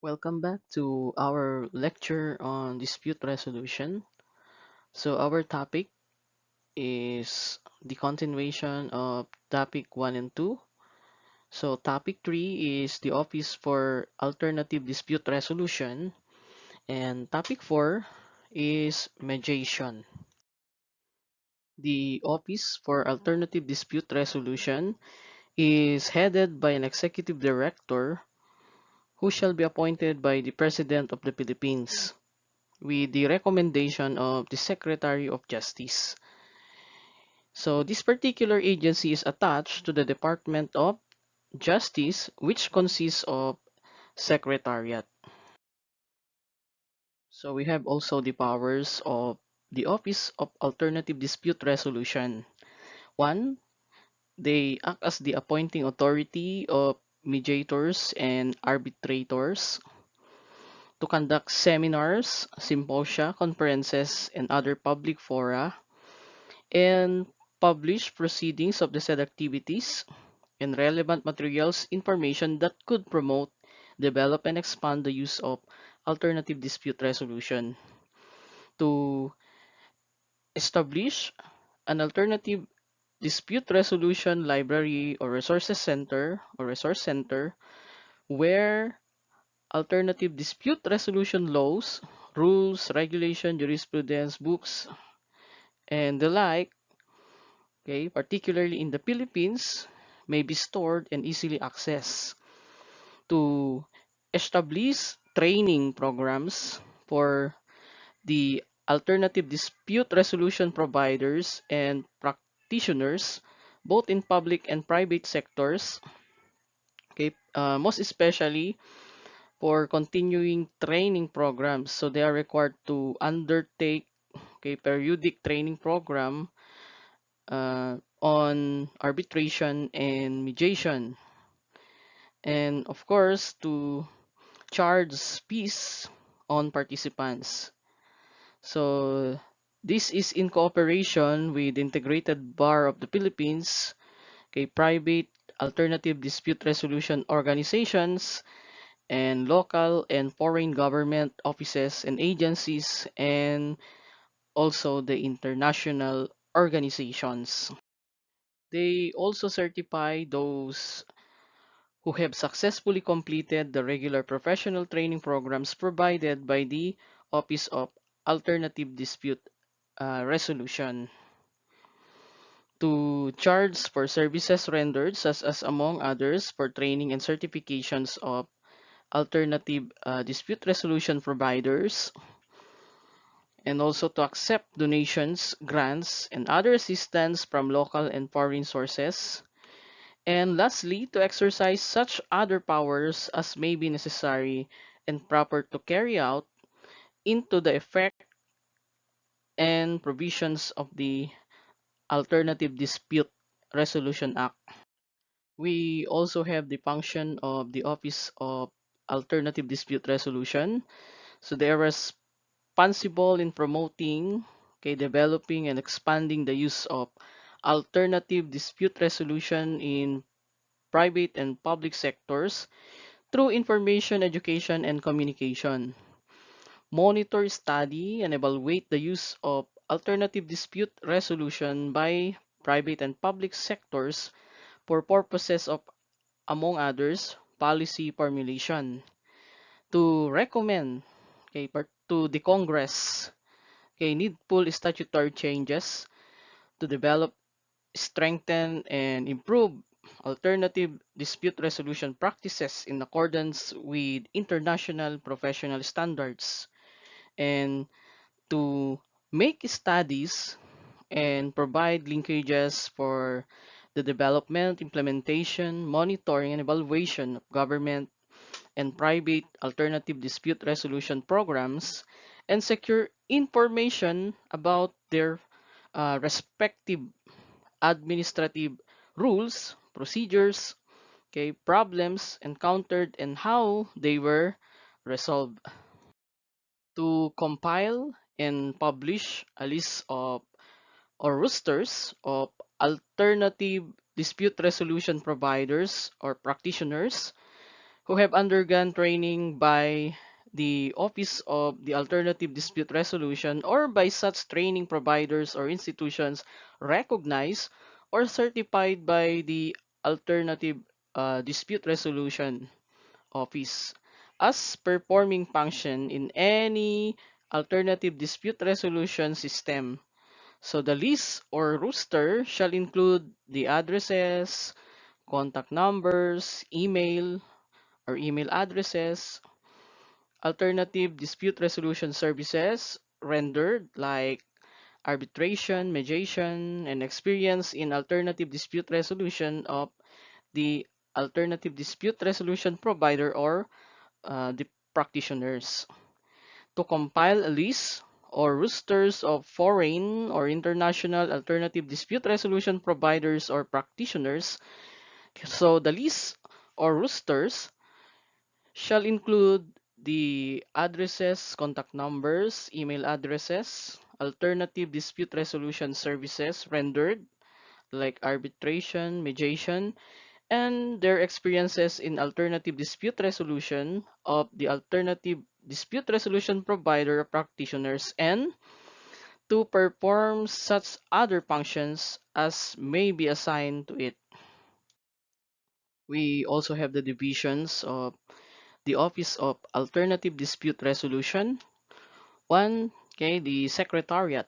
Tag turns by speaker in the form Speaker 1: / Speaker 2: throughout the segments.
Speaker 1: Welcome back to our lecture on dispute resolution. So our topic is the continuation of topic 1 and 2. So topic 3 is the Office for Alternative Dispute Resolution, and topic 4 is mediation. The Office for Alternative Dispute Resolution is headed by an executive director who shall be appointed by the President of the Philippines, with the recommendation of the Secretary of Justice. So this particular agency is attached to the Department of Justice, which consists of Secretariat. So we have also the powers of the Office of Alternative Dispute Resolution. One, they act as the appointing authority of mediators and arbitrators to conduct seminars, symposia, conferences, and other public fora, and publish proceedings of the said activities and relevant materials information that could promote, develop, and expand the use of alternative dispute resolution, to establish an alternative dispute resolution library or resource center where alternative dispute resolution laws, rules, regulation, jurisprudence, books, and the like, okay, particularly in the Philippines, may be stored and easily accessed, to establish training programs for the alternative dispute resolution providers and practitioners, both in public and private sectors, okay, most especially for continuing training programs. So they are required to undertake, okay, periodic training program on arbitration and mediation, and of course to charge fees on participants. So this is in cooperation with the Integrated Bar of the Philippines, okay, private alternative dispute resolution organizations, and local and foreign government offices and agencies, and also the international organizations. They also certify those who have successfully completed the regular professional training programs provided by the Office of Alternative Dispute Resolution, to charge for services rendered, such as among others for training and certifications of alternative dispute resolution providers, and also to accept donations, grants, and other assistance from local and foreign sources. And lastly, to exercise such other powers as may be necessary and proper to carry out into the effect and provisions of the Alternative Dispute Resolution Act. We also have the function of the Office of Alternative Dispute Resolution. So they are responsible in promoting, okay, developing, and expanding the use of alternative dispute resolution in private and public sectors through information, education, and communication. Monitor, study, and evaluate the use of alternative dispute resolution by private and public sectors for purposes of, among others, policy formulation. To recommend, okay, to the Congress, okay, needful statutory changes to develop, strengthen, and improve alternative dispute resolution practices in accordance with international professional standards, and to make studies and provide linkages for the development, implementation, monitoring, and evaluation of government and private alternative dispute resolution programs, and secure information about their respective administrative rules, procedures, okay, problems encountered, and how they were resolved. To compile and publish a list of or rosters of alternative dispute resolution providers or practitioners, who have undergone training by the Office of the Alternative Dispute Resolution or by such training providers or institutions recognized or certified by the Alternative Dispute Resolution Office as performing function in any alternative dispute resolution system. So the list or roster shall include the addresses, contact numbers, email or email addresses, alternative dispute resolution services rendered like arbitration, mediation, and experience in alternative dispute resolution of the alternative dispute resolution provider or the practitioners. To compile a list or rosters of foreign or international alternative dispute resolution providers or practitioners. So the list or rosters shall include the addresses, contact numbers, email addresses, alternative dispute resolution services rendered like arbitration, mediation, and their experiences in alternative dispute resolution of the alternative dispute resolution provider or practitioners, and to perform such other functions as may be assigned to it. We also have the divisions of the Office of Alternative Dispute Resolution. One, okay, the Secretariat.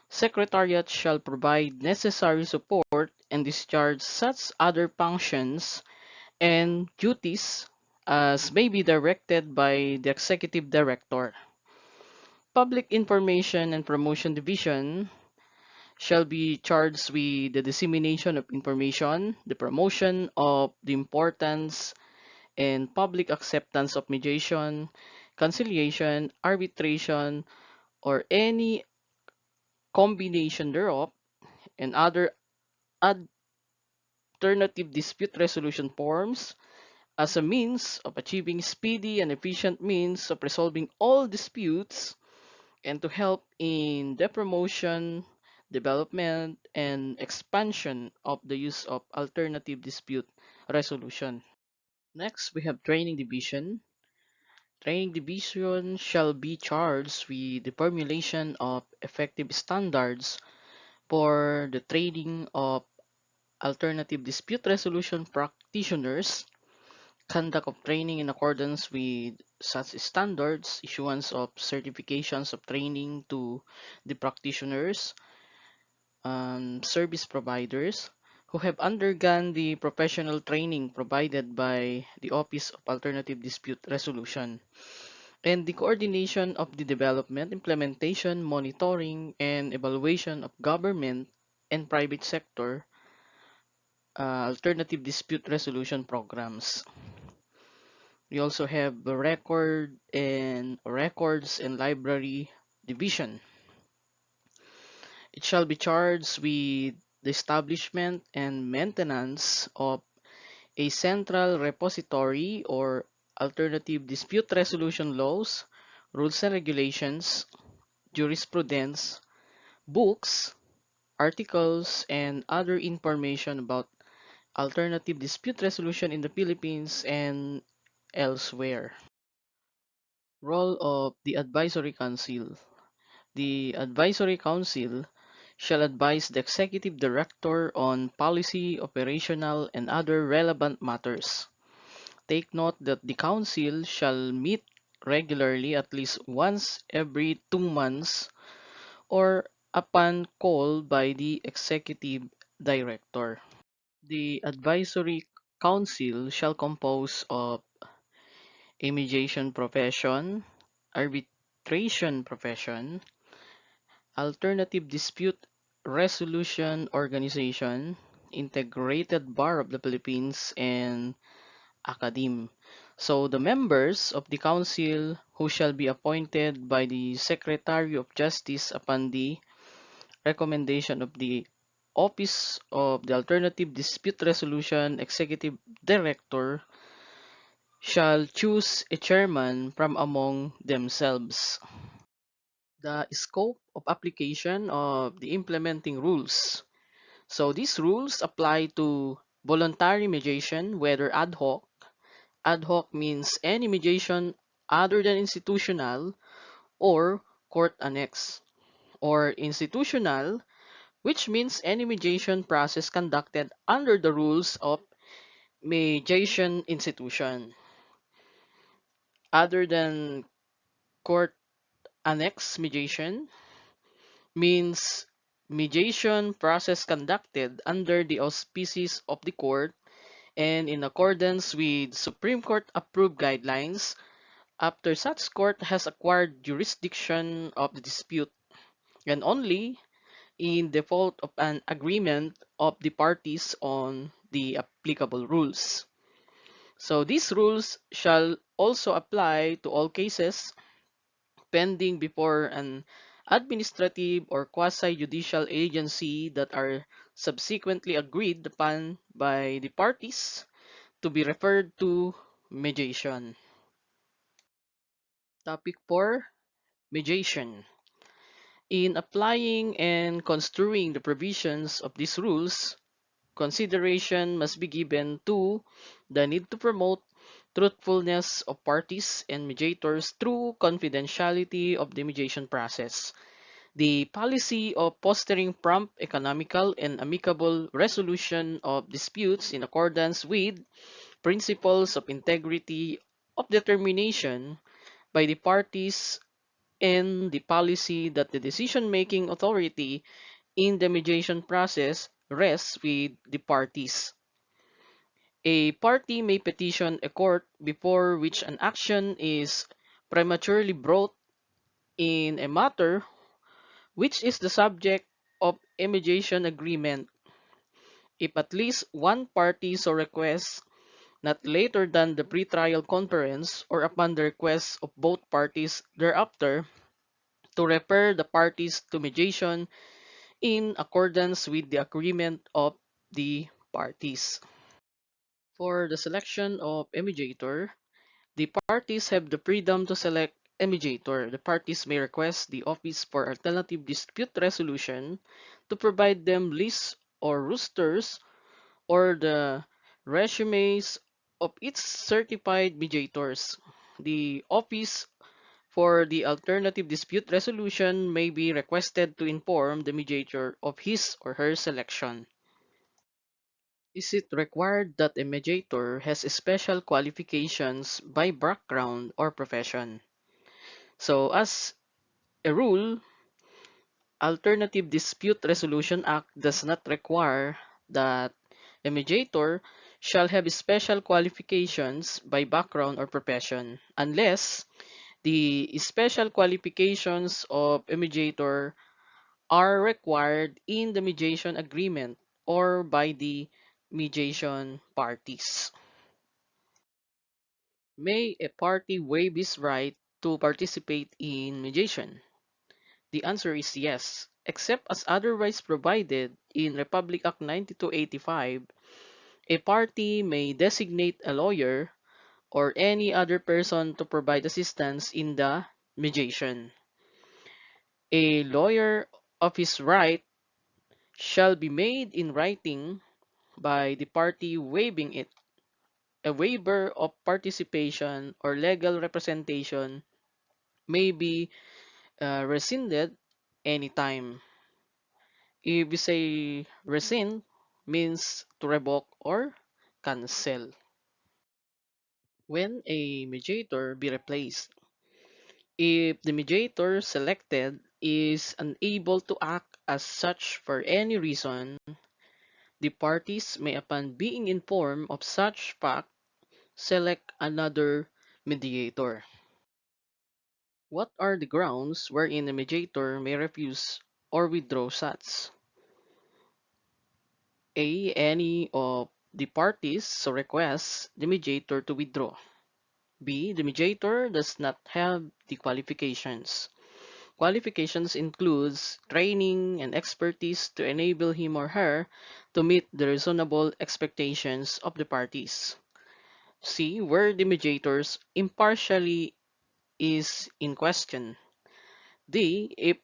Speaker 1: Secretariat shall provide necessary support and discharge such other functions and duties as may be directed by the Executive Director. Public Information and Promotion Division shall be charged with the dissemination of information, the promotion of the importance and public acceptance of mediation, conciliation, arbitration, or any combination thereof, and other alternative dispute resolution forms as a means of achieving speedy and efficient means of resolving all disputes and to help in the promotion, development, and expansion of the use of alternative dispute resolution. Next, we have Training Division. Training Division shall be charged with the formulation of effective standards for the training of alternative dispute resolution practitioners, conduct of training in accordance with such standards, issuance of certifications of training to the practitioners, service providers who have undergone the professional training provided by the Office of Alternative Dispute Resolution, and the coordination of the development, implementation, monitoring, and evaluation of government and private sector alternative dispute resolution programs. We also have the records and library division. It shall be charged with the establishment and maintenance of a central repository or alternative dispute resolution laws, rules and regulations, jurisprudence, books, articles, and other information about alternative dispute resolution in the Philippines and elsewhere. Role of the Advisory Council. The Advisory Council shall advise the Executive Director on policy, operational, and other relevant matters. Take note that the Council shall meet regularly at least once every 2 months or upon call by the Executive Director. The Advisory Council shall compose of a mediation profession, arbitration profession, alternative dispute resolution organization, integrated bar of the Philippines, and academe. So the members of the council who shall be appointed by the Secretary of Justice upon the recommendation of the Office of the Alternative Dispute Resolution Executive Director shall choose a chairman from among themselves. The scope of application of the implementing rules. So these rules apply to voluntary mediation, whether ad hoc, Ad hoc means any mediation other than institutional or court annex. Or institutional, which means any mediation process conducted under the rules of mediation institution. Other than court annex mediation means mediation process conducted under the auspices of the court and in accordance with Supreme Court approved guidelines after such court has acquired jurisdiction of the dispute and only in default of an agreement of the parties on the applicable rules. So these rules shall also apply to all cases pending before an administrative or quasi-judicial agency that are subsequently agreed upon by the parties to be referred to mediation. Topic 4. Mediation. In applying and construing the provisions of these rules, consideration must be given to the need to promote truthfulness of parties and mediators through confidentiality of the mediation process, the policy of fostering prompt, economical, and amicable resolution of disputes in accordance with principles of integrity of determination by the parties and the policy that the decision-making authority in the mediation process rests with the parties. A party may petition a court before which an action is prematurely brought in a matter which is the subject of a mediation agreement if at least one party so requests not later than the pretrial conference or upon the request of both parties thereafter to refer the parties to mediation in accordance with the agreement of the parties. For the selection of a mediator, the parties have the freedom to select a mediator. The parties may request the Office for Alternative Dispute Resolution to provide them lists or rosters or the resumes of its certified mediators. The Office for the Alternative Dispute Resolution may be requested to inform the mediator of his or her selection. Is it required that a mediator has special qualifications by background or profession? So, as a rule, Alternative Dispute Resolution Act does not require that a mediator shall have special qualifications by background or profession unless the special qualifications of a mediator are required in the mediation agreement or by the mediation parties. May a party waive his right to participate in mediation? The answer is yes, except as otherwise provided in Republic Act 9285. A party may designate a lawyer or any other person to provide assistance in the mediation. A lawyer of his right shall be made in writing by the party waiving it. A waiver of participation or legal representation may be rescinded anytime. If we say rescind, means to revoke or cancel. When a mediator be replaced, if the mediator selected is unable to act as such for any reason, the parties may, upon being informed of such fact, select another mediator. What are the grounds wherein a mediator may refuse or withdraw such? A. Any of the parties so requests the mediator to withdraw. B. The mediator does not have the qualifications. Qualifications includes training and expertise to enable him or her to meet the reasonable expectations of the parties. C. Where the mediators impartially is in question. D. If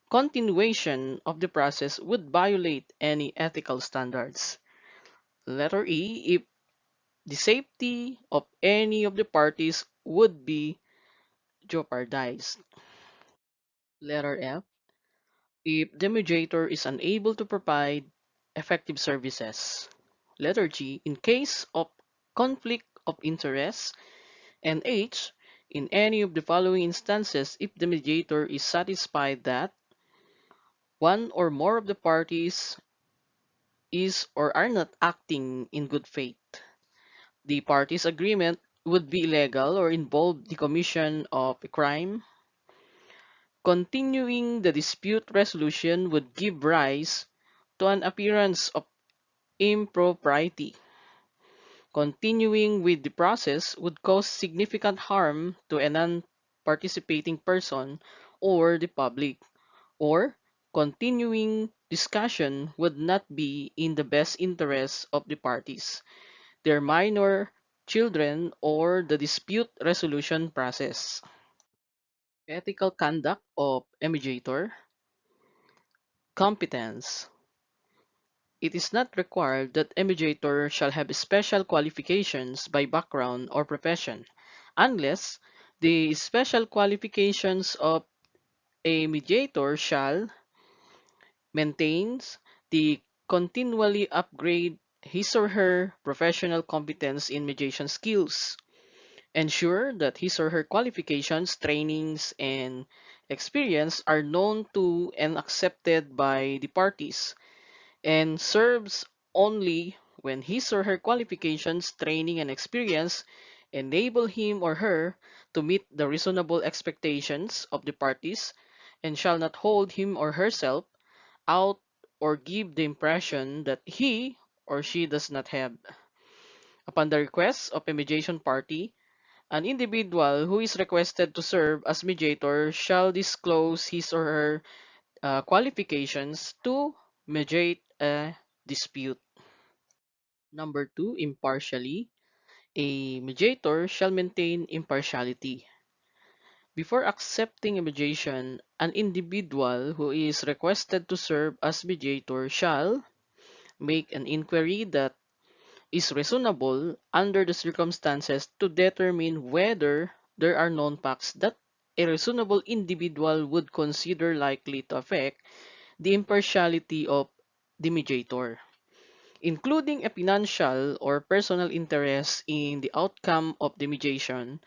Speaker 1: continuation of the process would violate any ethical standards. Letter E. If the safety of any of the parties would be jeopardized. Letter F. If the mediator is unable to provide effective services. Letter G. In case of conflict of interest. And H. In any of the following instances, if the mediator is satisfied that one or more of the parties is or are not acting in good faith. The parties' agreement would be illegal or involve the commission of a crime. Continuing the dispute resolution would give rise to an appearance of impropriety. Continuing with the process would cause significant harm to a non-participating person or the public, or continuing discussion would not be in the best interest of the parties, their minor children, or the dispute resolution process. Ethical conduct of a mediator. Competence. It is not required that a mediator shall have special qualifications by background or profession, unless the special qualifications of a mediator shall maintain the continually upgrade his or her professional competence in mediation skills, ensure that his or her qualifications, trainings, and experience are known to and accepted by the parties, and serves only when his or her qualifications, training, and experience enable him or her to meet the reasonable expectations of the parties, and shall not hold him or herself out or give the impression that he or she does not have. Upon the request of a mediation party, an individual who is requested to serve as mediator shall disclose his or her qualifications to mediate a dispute. Number 2, impartially. A mediator shall maintain impartiality. Before accepting a mediation, an individual who is requested to serve as mediator shall make an inquiry that is reasonable under the circumstances to determine whether there are known facts that a reasonable individual would consider likely to affect the impartiality of the mediator, including a financial or personal interest in the outcome of the mediation,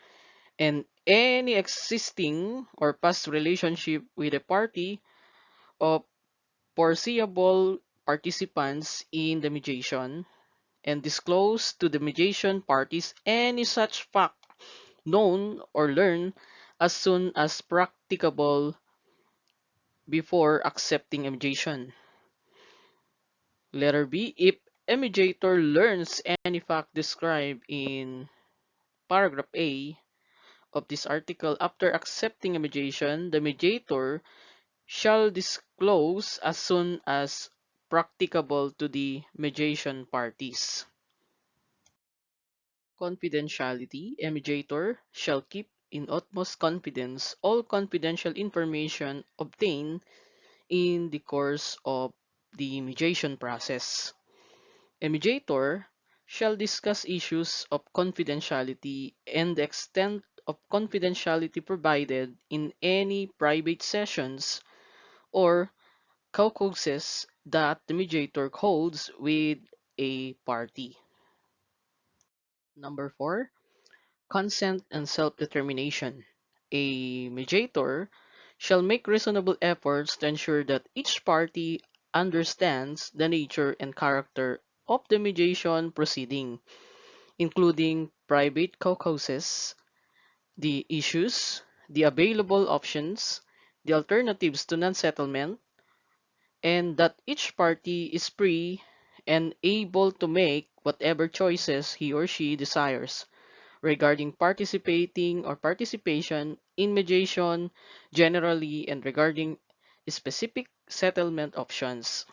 Speaker 1: and any existing or past relationship with a party of foreseeable participants in the mediation, and disclose to the mediation parties any such fact known or learned as soon as practicable before accepting a mediation. Letter B. If a mediator learns any fact described in paragraph A of this article after accepting a mediation, the mediator shall disclose as soon as practicable to the mediation parties. Confidentiality. A mediator shall keep in utmost confidence all confidential information obtained in the course of the mediation process. A mediator shall discuss issues of confidentiality and the extent of confidentiality provided in any private sessions or caucuses that the mediator holds with a party. Number 4, consent and self-determination. A mediator shall make reasonable efforts to ensure that each party understands the nature and character of the mediation proceeding, including private caucuses, the issues, the available options, the alternatives to non-settlement, and that each party is free and able to make whatever choices he or she desires regarding participating or participation in mediation generally and regarding specific settlement options.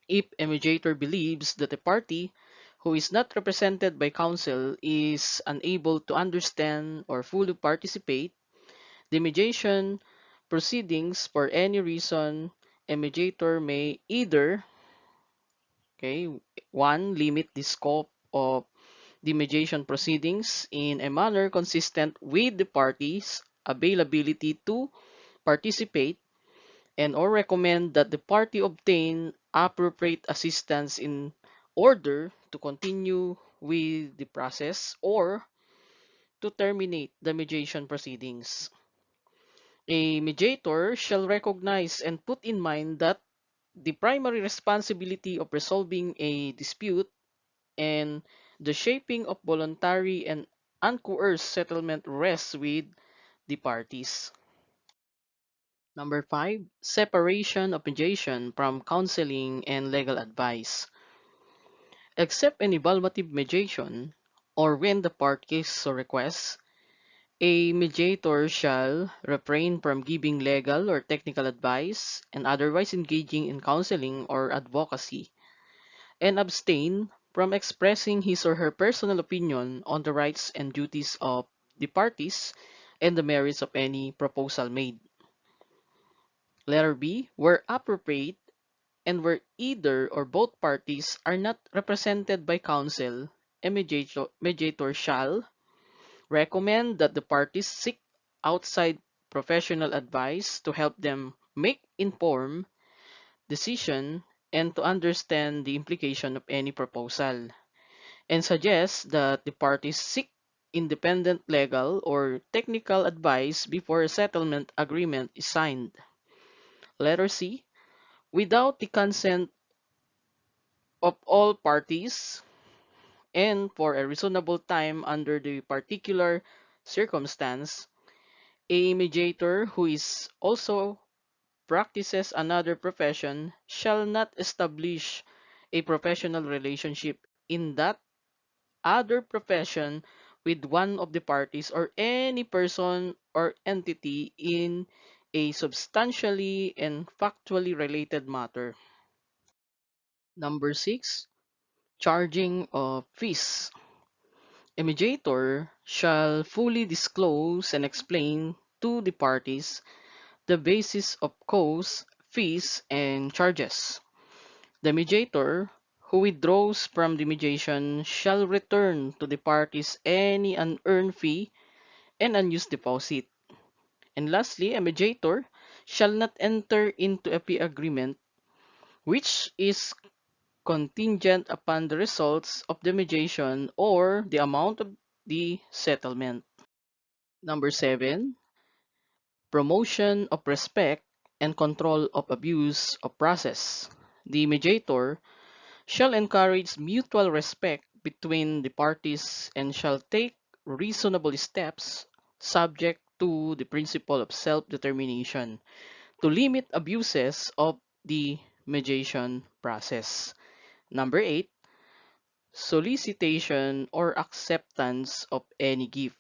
Speaker 1: If a mediator believes that a party who is not represented by counsel is unable to understand or fully participate the mediation proceedings for any reason, a mediator may either, okay, one, limit the scope of the mediation proceedings in a manner consistent with the parties' availability to participate, and or recommend that the party obtain appropriate assistance in order to continue with the process or to terminate the mediation proceedings. A mediator shall recognize and put in mind that the primary responsibility of resolving a dispute and the shaping of voluntary and uncoerced settlement rests with the parties. Number 5, separation of mediation from counseling and legal advice. Except in evaluative mediation, or when the parties so request, a mediator shall refrain from giving legal or technical advice and otherwise engaging in counseling or advocacy, and abstain from expressing his or her personal opinion on the rights and duties of the parties and the merits of any proposal made. Letter B, where appropriate and where either or both parties are not represented by counsel, a mediator shall recommend that the parties seek outside professional advice to help them make informed decision and to understand the implication of any proposal, and suggest that the parties seek independent legal or technical advice before a settlement agreement is signed. Letter C, without the consent of all parties and for a reasonable time under the particular circumstance, a mediator who is also practices another profession shall not establish a professional relationship in that other profession with one of the parties or any person or entity in a substantially and factually related matter. Number 6, charging of fees. A mediator shall fully disclose and explain to the parties the basis of costs, fees, and charges. The mediator who withdraws from the mediation shall return to the parties any unearned fee and unused deposit. And lastly, a mediator shall not enter into a fee agreement which is contingent upon the results of the mediation or the amount of the settlement. Number 7, promotion of respect and control of abuse of process. The mediator shall encourage mutual respect between the parties and shall take reasonable steps subject to the principle of self-determination to limit abuses of the mediation process. Number 8, solicitation or acceptance of any gift.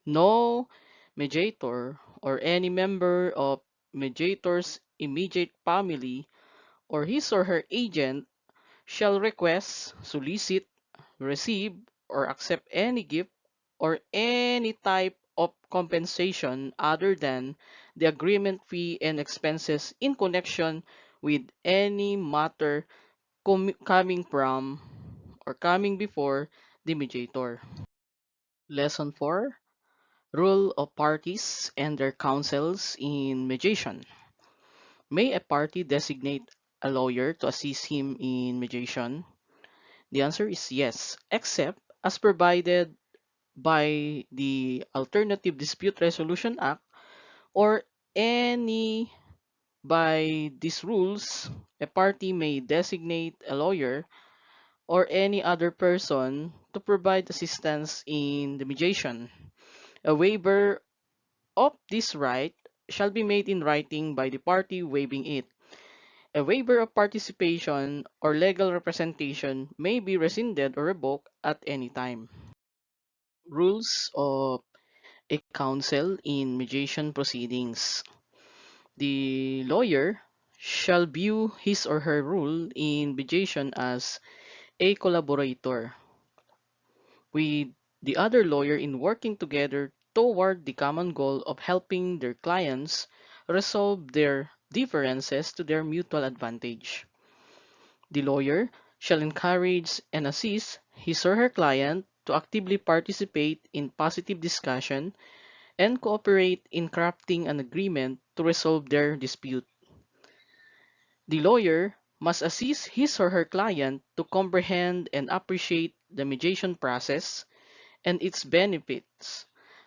Speaker 1: No mediator or any member of mediator's immediate family or his or her agent shall request, solicit, receive, or accept any gift or any type of compensation other than the agreement fee and expenses in connection with any matter coming from or coming before the mediator. Lesson 4, Rule of Parties and their Counsels in Mediation. May a party designate a lawyer to assist him in mediation? The answer is yes, except as provided by the Alternative Dispute Resolution Act or any by these rules, a party may designate a lawyer or any other person to provide assistance in the mediation. A waiver of this right shall be made in writing by the party waiving it. A waiver of participation or legal representation may be rescinded or revoked at any time. Rules of a counsel in mediation proceedings. The lawyer shall view his or her role in mediation as a collaborator with the other lawyer in working together toward the common goal of helping their clients resolve their differences to their mutual advantage. The lawyer shall encourage and assist his or her client to actively participate in positive discussion and cooperate in crafting an agreement to resolve their dispute. The lawyer must assist his or her client to comprehend and appreciate the mediation process and its benefits,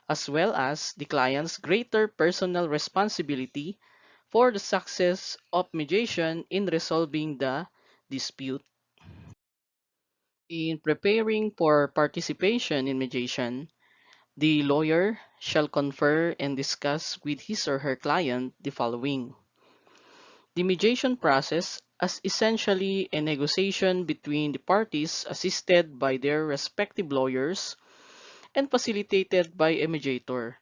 Speaker 1: as well as the client's greater personal responsibility for the success of mediation in resolving the dispute. In preparing for participation in mediation, the lawyer shall confer and discuss with his or her client the following. The mediation process as essentially a negotiation between the parties assisted by their respective lawyers and facilitated by a mediator,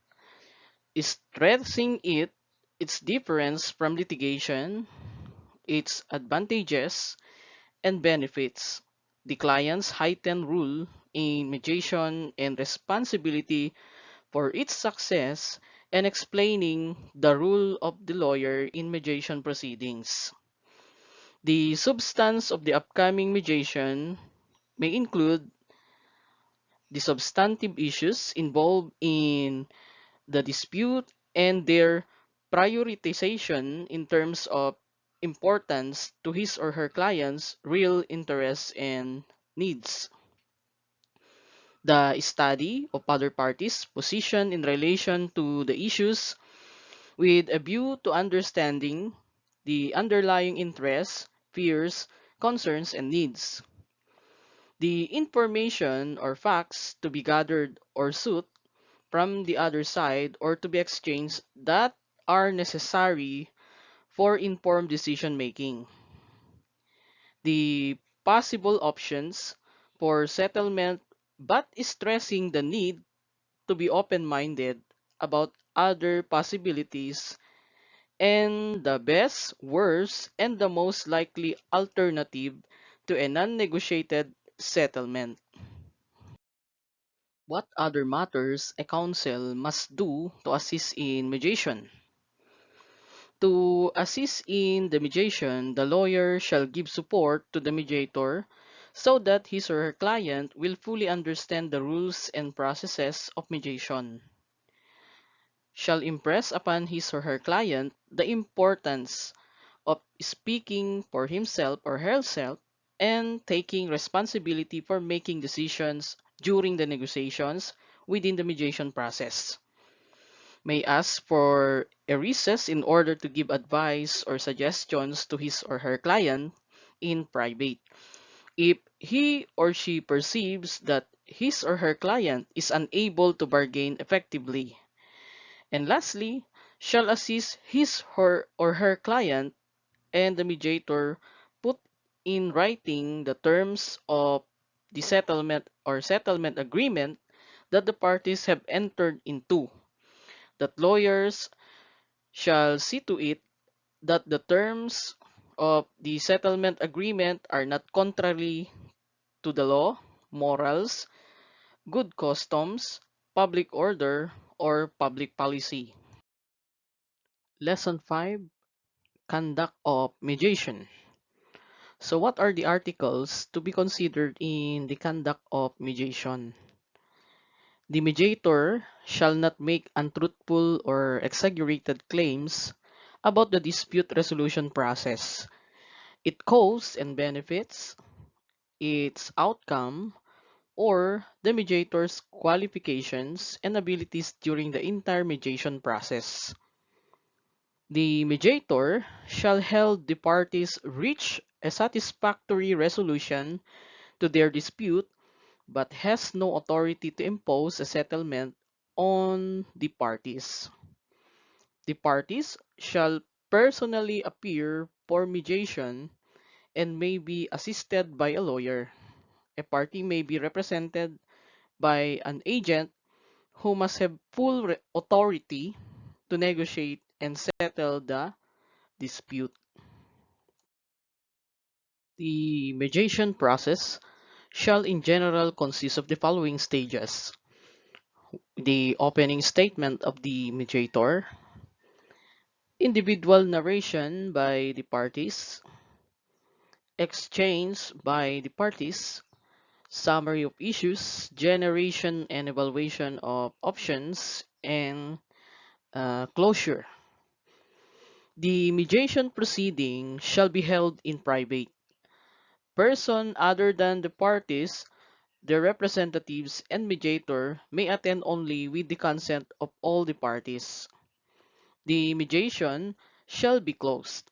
Speaker 1: stressing its difference from litigation, its advantages and benefits, the client's heightened role in mediation and responsibility for its success, and explaining the role of the lawyer in mediation proceedings. The substance of the upcoming mediation may include the substantive issues involved in the dispute and their prioritization in terms of importance to his or her client's real interests and needs. The study of other parties' position in relation to the issues with a view to understanding the underlying interests, fears, concerns, and needs. The information or facts to be gathered or sought from the other side or to be exchanged that are necessary for informed decision making. The possible options for settlement, but stressing the need to be open-minded about other possibilities and the best, worst, and the most likely alternative to a non-negotiated settlement. What other matters a counsel must do to assist in mediation? To assist in the mediation, the lawyer shall give support to the mediator so that his or her client will fully understand the rules and processes of mediation. Shall impress upon his or her client the importance of speaking for himself or herself and taking responsibility for making decisions during the negotiations within the mediation process. May ask for a recess in order to give advice or suggestions to his or her client in private. If he or she perceives that his or her client is unable to bargain effectively. And lastly, shall assist his or her client and the mediator put in writing the terms of the settlement or settlement agreement that the parties have entered into, that lawyers shall see to it that the terms of the settlement agreement are not contrary to the law, morals, good customs, public order, or public policy. Lesson 5: Conduct of Mediation. So what are the articles to be considered in the conduct of mediation? The mediator shall not make untruthful or exaggerated claims about the dispute resolution process, its cause and benefits, its outcome, or the mediator's qualifications and abilities during the entire mediation process. The mediator shall help the parties reach a satisfactory resolution to their dispute but has no authority to impose a settlement on the parties. The parties shall personally appear for mediation and may be assisted by a lawyer. A party may be represented by an agent who must have full authority to negotiate and settle the dispute. The mediation process shall in general consist of the following stages: the opening statement of the mediator, individual narration by the parties, exchange by the parties, summary of issues, generation and evaluation of options, and closure. The mediation proceeding shall be held in private. Person other than the parties, their representatives, and mediator may attend only with the consent of all the parties. The mediation shall be closed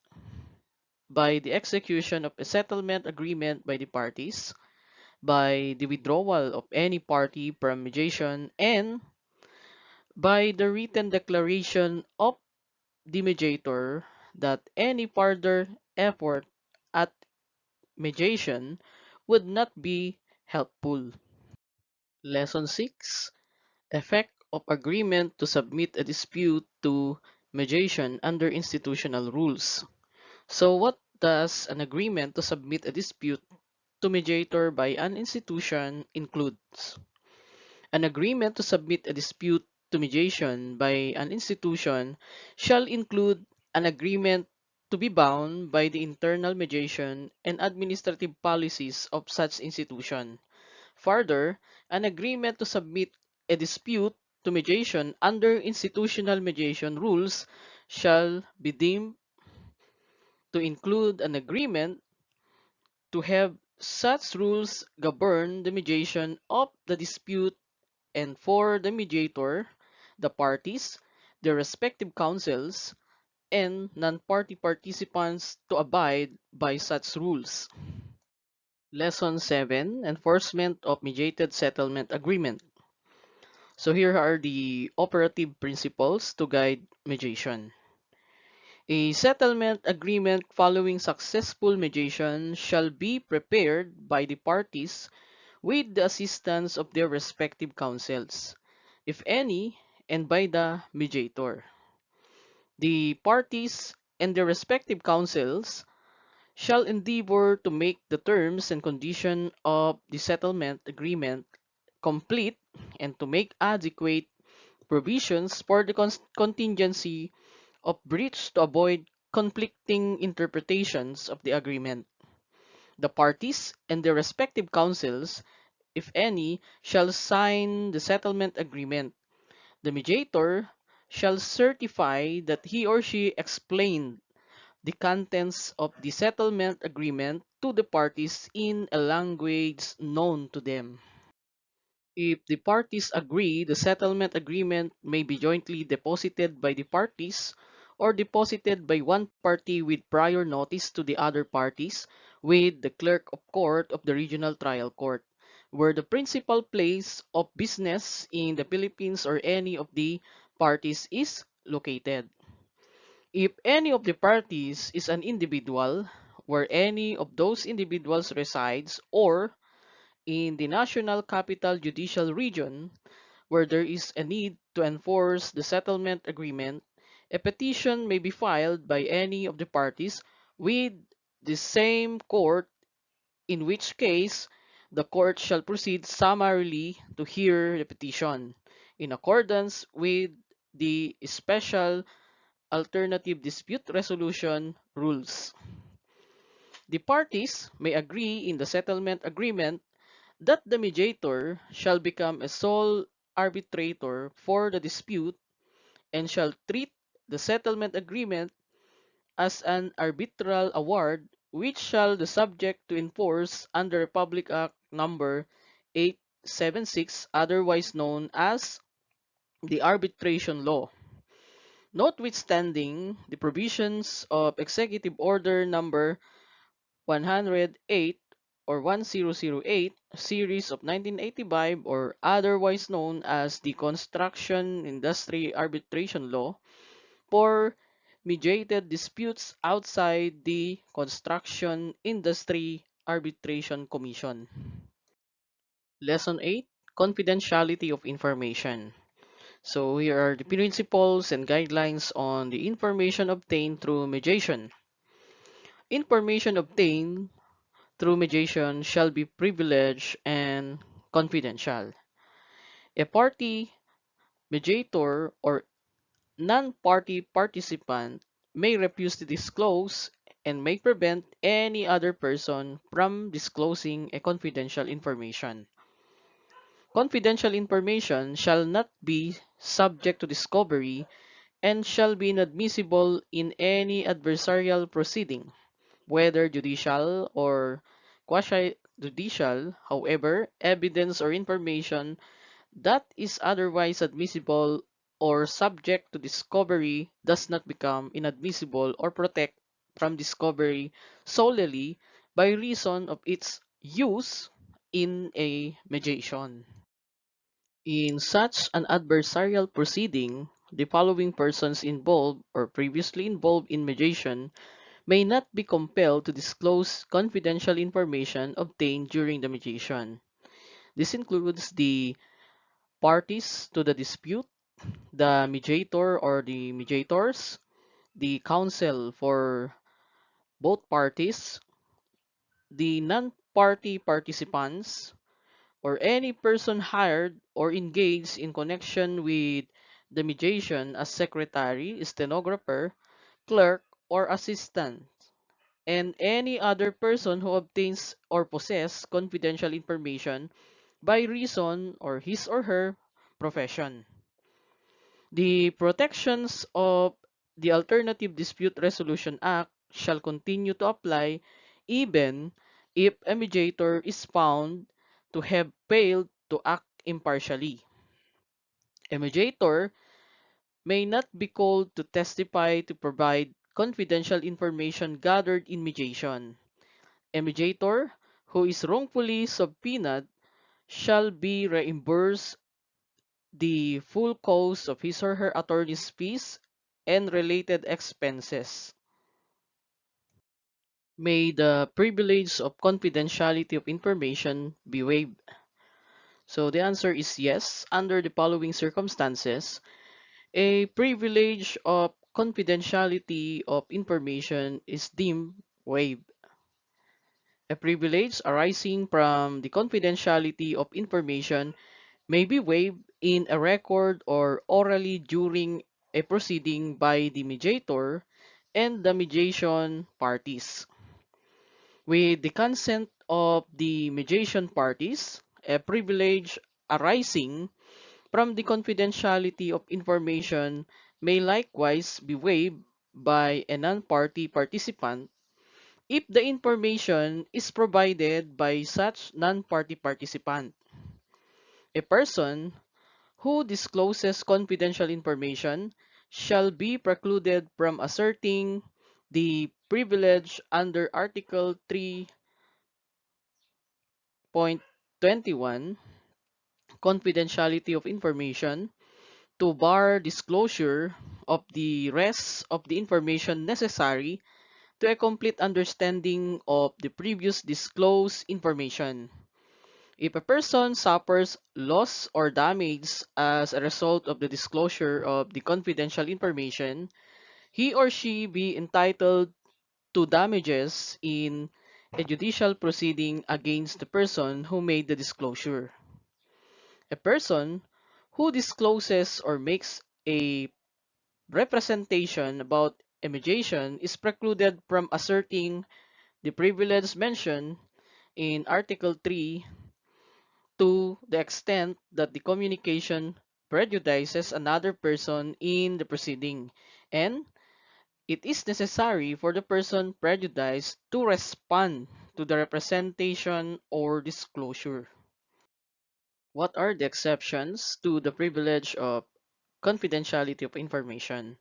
Speaker 1: by the execution of a settlement agreement by the parties, by the withdrawal of any party from mediation, and by the written declaration of the mediator that any further effort at mediation would not be helpful. Lesson 6. Effect of agreement to submit a dispute to mediation under institutional rules. So what does an agreement to submit a dispute to mediator by an institution includes? An agreement to submit a dispute to mediation by an institution shall include an agreement to be bound by the internal mediation and administrative policies of such institution. Further, an agreement to submit a dispute to mediation under institutional mediation rules shall be deemed to include an agreement to have such rules govern the mediation of the dispute and for the mediator, the parties, their respective counsels, and non-party participants to abide by such rules. Lesson 7. Enforcement of Mediated Settlement Agreement. So here are the operative principles to guide mediation. A settlement agreement following successful mediation shall be prepared by the parties with the assistance of their respective counsels, if any, and by the mediator. The parties and their respective counsels shall endeavor to make the terms and conditions of the settlement agreement complete and to make adequate provisions for the contingency of breach to avoid conflicting interpretations of the agreement. The parties and their respective counsels, if any, shall sign the settlement agreement. The mediator shall certify that he or she explained the contents of the settlement agreement to the parties in a language known to them. If the parties agree, the settlement agreement may be jointly deposited by the parties or deposited by one party with prior notice to the other parties with the clerk of court of the regional trial court, where the principal place of business in the Philippines or any of the parties is located. If any of the parties is an individual, where any of those individuals resides, or in the National Capital Judicial Region, where there is a need to enforce the settlement agreement, a petition may be filed by any of the parties with the same court, in which case the court shall proceed summarily to hear the petition, in accordance with the special alternative dispute resolution rules. The parties may agree in the settlement agreement that the mediator shall become a sole arbitrator for the dispute and shall treat the settlement agreement as an arbitral award which shall be subject to enforce under Republic Act number 876, otherwise known as the arbitration law. Notwithstanding the provisions of Executive Order number 108 or 1008 series of 1985, or otherwise known as the Construction Industry Arbitration Law, for mediated disputes outside the Construction Industry Arbitration Commission. Lesson 8. Confidentiality of information. So here are the principles and guidelines on the information obtained through mediation. Information obtained through mediation shall be privileged and confidential. A party, mediator, or non-party participant may refuse to disclose and may prevent any other person from disclosing a confidential information. Confidential information shall not be subject to discovery and shall be inadmissible in any adversarial proceeding, whether judicial or quasi-judicial. However, evidence or information that is otherwise admissible or subject to discovery does not become inadmissible or protect from discovery solely by reason of its use in a mediation. In such an adversarial proceeding, the following persons involved or previously involved in mediation may not be compelled to disclose confidential information obtained during the mediation. This includes the parties to the dispute, the mediator or the mediators, the counsel for both parties, the non-party participants, or any person hired or engaged in connection with the mediation as secretary, stenographer, clerk, or assistant, and any other person who obtains or possess confidential information by reason or his or her profession. The protections of the Alternative Dispute Resolution Act shall continue to apply even if a mediator is found to have failed to act impartially. A mediator may not be called to testify to provide confidential information gathered in mediation. A mediator who is wrongfully subpoenaed shall be reimbursed the full cost of his or her attorney's fees and related expenses. May the privilege of confidentiality of information be waived? So the answer is yes. Under the following circumstances, a privilege of confidentiality of information is deemed waived. A privilege arising from the confidentiality of information may be waived in a record or orally during a proceeding by the mediator and the mediation parties. With the consent of the mediation parties, a privilege arising from the confidentiality of information may likewise be waived by a non-party participant if the information is provided by such non-party participant. A person who discloses confidential information shall be precluded from asserting the privilege under Article 3.21, confidentiality of information, to bar disclosure of the rest of the information necessary to a complete understanding of the previous disclosed information. If a person suffers loss or damage as a result of the disclosure of the confidential information, he or she be entitled to damages in a judicial proceeding against the person who made the disclosure. A person who discloses or makes a representation about a mediation is precluded from asserting the privilege mentioned in Article 3 to the extent that the communication prejudices another person in the proceeding, and it is necessary for the person prejudiced to respond to the representation or disclosure. What are the exceptions to the privilege of confidentiality of information?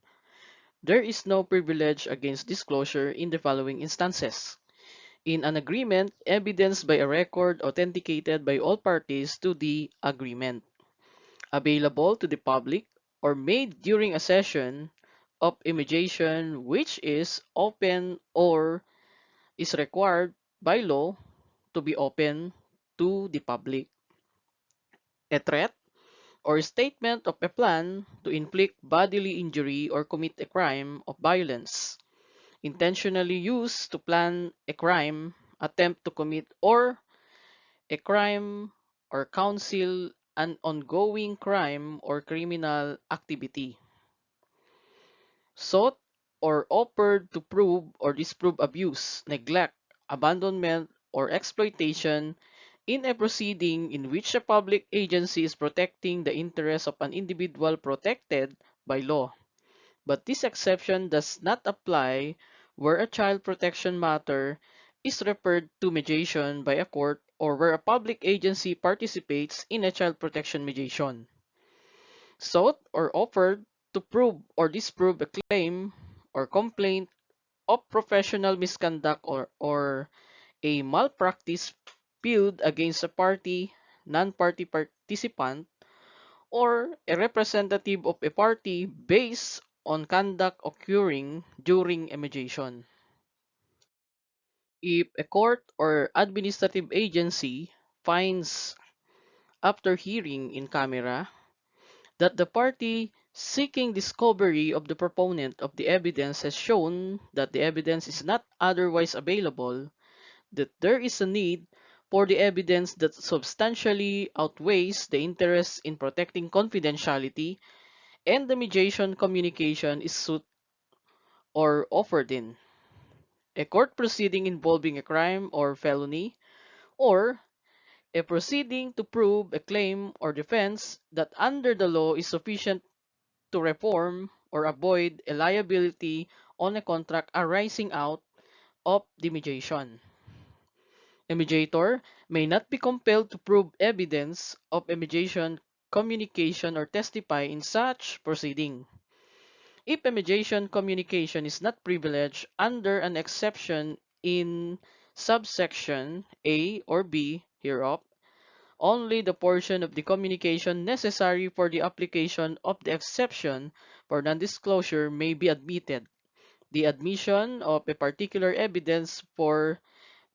Speaker 1: There is no privilege against disclosure in the following instances: in an agreement evidenced by a record authenticated by all parties to the agreement, available to the public, or made during a session of a mediation which is open or is required by law to be open to the public. A threat or statement of a plan to inflict bodily injury or commit a crime of violence, intentionally used to plan a crime, attempt to commit or a crime, or counsel an ongoing crime or criminal activity. Sought or offered to prove or disprove abuse, neglect, abandonment, or exploitation in a proceeding in which a public agency is protecting the interests of an individual protected by law. But this exception does not apply where a child protection matter is referred to mediation by a court or where a public agency participates in a child protection mediation. Sought or offered to prove or disprove a claim or complaint of professional misconduct or a malpractice filed against a party, non-party participant, or a representative of a party based on conduct occurring during a mediation. If a court or administrative agency finds, after hearing in camera, that the party seeking discovery of the proponent of the evidence has shown that the evidence is not otherwise available, that there is a need for the evidence that substantially outweighs the interest in protecting confidentiality, and the mediation communication is sought or offered in a court proceeding involving a crime or felony, or a proceeding to prove a claim or defense that under the law is sufficient to reform or avoid a liability on a contract arising out of the mediation. A mediator may not be compelled to prove evidence of a mediation communication or testify in such proceeding. If a mediation communication is not privileged under an exception in subsection A or B hereof, only the portion of the communication necessary for the application of the exception for non-disclosure may be admitted. The admission of a particular evidence for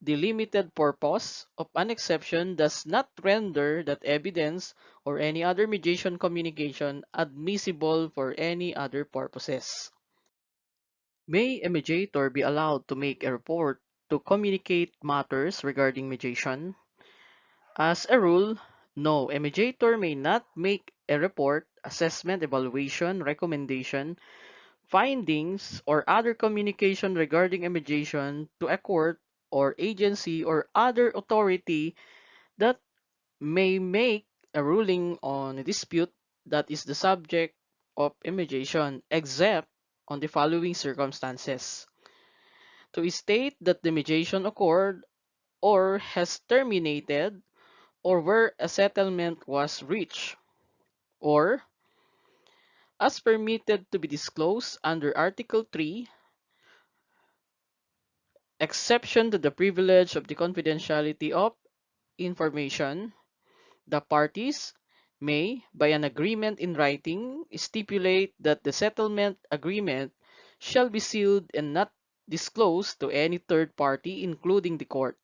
Speaker 1: the limited purpose of an exception does not render that evidence or any other mediation communication admissible for any other purposes. May a mediator be allowed to make a report to communicate matters regarding mediation? As a rule, no, a mediator may not make a report, assessment, evaluation, recommendation, findings, or other communication regarding a mediation to a court or agency or other authority that may make a ruling on a dispute that is the subject of a mediation, except on the following circumstances: to state that the mediation occurred or has terminated, or where a settlement was reached, or as permitted to be disclosed under Article 3, exception to the privilege of the confidentiality of information, the parties may, by an agreement in writing, stipulate that the settlement agreement shall be sealed and not disclosed to any third party, including the court.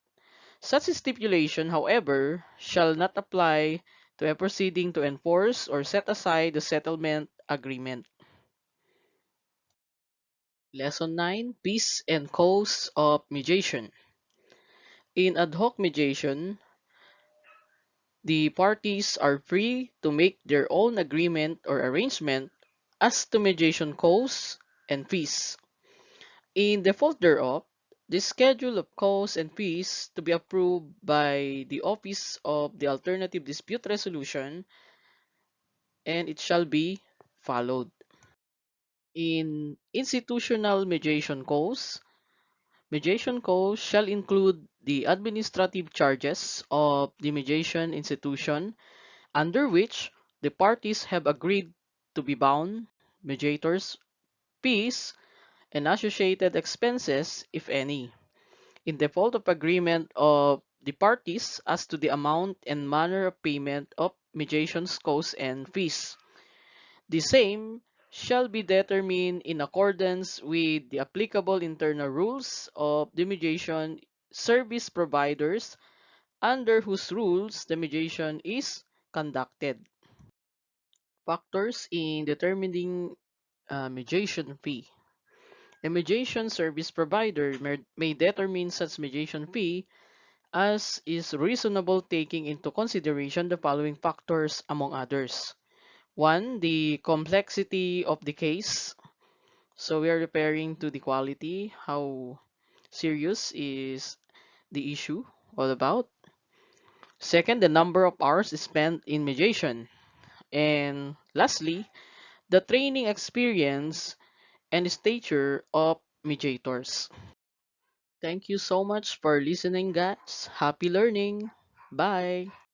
Speaker 1: Such stipulation, however, shall not apply to a proceeding to enforce or set aside the settlement agreement. Lesson 9: Peace and Cause of Mediation. In ad hoc mediation, the parties are free to make their own agreement or arrangement as to mediation cause and fees. In default thereof, the schedule of cause and fees to be approved by the Office of the Alternative Dispute Resolution, and it shall be followed. In institutional mediation cause shall include the administrative charges of the mediation institution under which the parties have agreed to be bound, mediators' fees, and associated expenses, if any, in default of agreement of the parties as to the amount and manner of payment of mediation's costs and fees. The same shall be determined in accordance with the applicable internal rules of the mediation service providers under whose rules the mediation is conducted. Factors in determining mediation fee. A mediation service provider may determine such mediation fee as is reasonable, taking into consideration the following factors among others. 1. The complexity of the case. So we are referring to the quality, how serious is the issue all about. Second, the number of hours spent in mediation. And lastly, the training experience and stature of mediators. Thank you so much for listening, guys. Happy learning. Bye.